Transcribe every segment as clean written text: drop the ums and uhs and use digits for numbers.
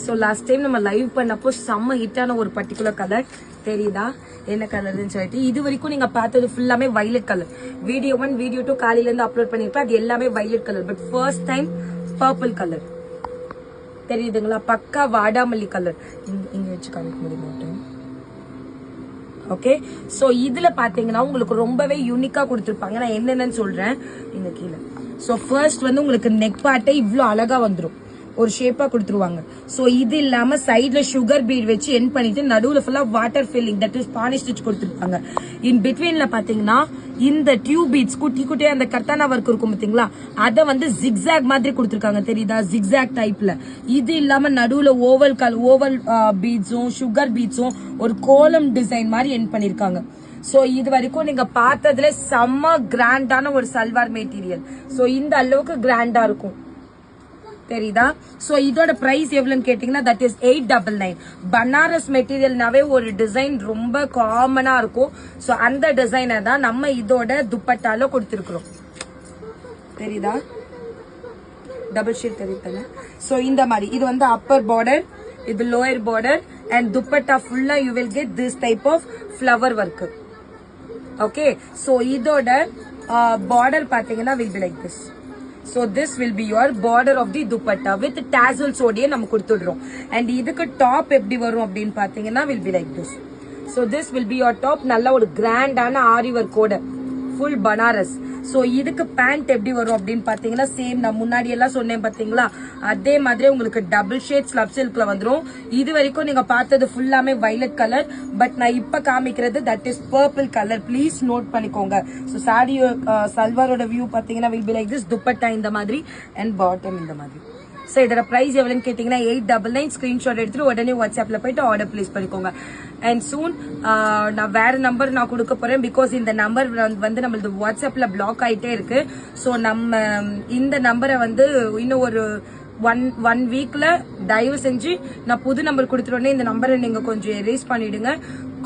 So last time நம்ம live பண்ணப்போ செம்ம ஹிட்டான ஒரு பர்டிகுலர் கலர் தெரியுதா என்ன கலர்னு சொல்லிட்டு. இது வரைக்கும் நீங்க பார்த்தது ஃபுல்லாமே வைலட் கலர். வீடியோ 1 வீடியோ 2 காலையில இருந்து அப்லோட் பண்ணிருப்பேன். அது எல்லாமே violet colour. But first time purple colour தெரியுதுங்களா, பக்கா வாடாமல்லி கலர். இங்க வச்சு காமிக்க முடியுமா? ஓகே, சோ இதுல பாத்தீங்கன்னா உங்களுக்கு ரொம்பவே யூனிக்கா கொடுத்திருப்பாங்க. நான் என்னென்னு சொல்றேன் இங்க கீழே. சோ ஃபர்ஸ்ட் வந்து உங்களுக்கு நெக் பார்ட்டே இவ்வளவு அழகா வந்துரும், ஒரு ஷேப்பா கொடுத்துருவாங்க. சோ இது இல்லாம சைட்ல சுகர் பீட் வச்சு எண்ட் பண்ணிட்டு நடுவுல ஃபுல்லா வாட்டர் ஃபில்லிங், தட் இஸ் பானிஷ் ஸ்டிச் கொடுத்துருப்பாங்க. இன் பிட்வீன்ல பாத்தீங்கன்னா இந்த டியூப் பீட்ஸ் குட்டி குட்டியா அந்த கர்தானா ஒர்க் இருக்கும் பாத்தீங்களா, அத வந்து ஜிக்ஸாக் மாதிரி கொடுத்துருக்காங்க தெரியுதா, ஜிக்ஸாக் டைப்ல. இது இல்லாம நடுவுல ஓவல் பீட்ஸும் சுகர் பீட்ஸும் ஒரு கோலம் டிசைன் மாதிரி எண்ட் பண்ணிருக்காங்க. சோ இது வரைக்கும் நீங்க பார்த்ததுல செம்ம கிராண்டான ஒரு சல்வார் மெட்டீரியல். சோ இந்த அளவுக்கு கிராண்டா இருக்கும் தெரியுதா. சோ இதோட பிரைஸ் எவ்வளவுன்னு கேட்டீங்கன்னா தட் இஸ் 899. பனாரஸ் மெட்டீரியல்னாவே ஒரு டிசைன் ரொம்ப காமனா இருக்கும். சோ அந்த டிசைனை தான் நம்ம இதோட துப்பட்டால கொடுத்திருக்கிறோம் தெரியுதா, டபுள் ஷீட் தெரியுதுல. சோ இந்த மாதிரி இது வந்து அப்பர் பார்டர், இது லோயர் பார்டர் அண்ட் துப்பட்டா ஃபுல்லா you will get this type of flower work. Okay, so இதோட பார்டர் பாத்தீங்கன்னா will be like this. So this will be your border of the dupatta with tassels ஓடியே நம்ம கொடுத்துடுறோம். and இதுக்கு top எப்படி வரும் அப்படின்னு பாத்தீங்கன்னா will be like this. so this will be your top. நல்ல ஒரு கிராண்டான ஆரி ஒர்க் ஓட ஃபுல் பனாரஸ். சோ இதுக்கு பேண்ட் எப்படி வரும் அப்படின்னு பாத்தீங்கன்னா சேம் நான் முன்னாடி எல்லாம் சொன்னேன் பாத்தீங்களா, அதே மாதிரி உங்களுக்கு டபுள் ஷேட் ஸ்லப் சில்க்ல வந்துரும். இது வரைக்கும் நீங்க பார்த்தது ஃபுல்லாமே வைலட் கலர். பட் நான் இப்ப காமிக்கிறது that is purple colour. Please note பண்ணிக்கோங்க. சோ சாரி சல்வாரோட வியூ பாத்தீங்கன்னா will be like this. Dupatta இந்த மாதிரி அண்ட் பாட்டம் இந்த மாதிரி. சோ இதோட பிரைஸ் எவ்வளவுன்னு கேட்டீங்கன்னா 899. ஸ்கிரீன்ஷாட் எடுத்துட்டு உடனே வாட்ஸ்அப்ல போயிட்டு ஆர்டர் பிளேஸ் பண்ணிக்கோங்க. அண்ட் சூன் நான் வேற நம்பர் நான் கொடுக்க போறேன். பிகாஸ் இந்த நம்பர் வந்து நம்மளது வாட்ஸ்அப்ல பிளாக் ஆயிட்டே இருக்கு. சோ நம்ம இந்த நம்பரை வந்து இன்னும் ஒரு ஒன் வீக்ல தயவு செஞ்சு நான் புது நம்பர் கொடுத்துருவோன்னே இந்த நம்பரை நீங்க கொஞ்சம் எரேஸ் பண்ணிடுங்க.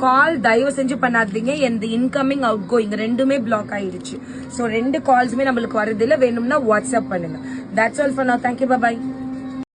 கால் தயவு செஞ்சு பண்ணாதீங்க. எந்த இன்கமிங் அவுட் கோயிங் ரெண்டுமே பிளாக் ஆயிருச்சு. சோ 2 கால்ஸுமே நம்மளுக்கு வருது இல்ல, வேணும்னா வாட்ஸ்அப் பண்ணுங்க. That's all for now. Thank you, bye by.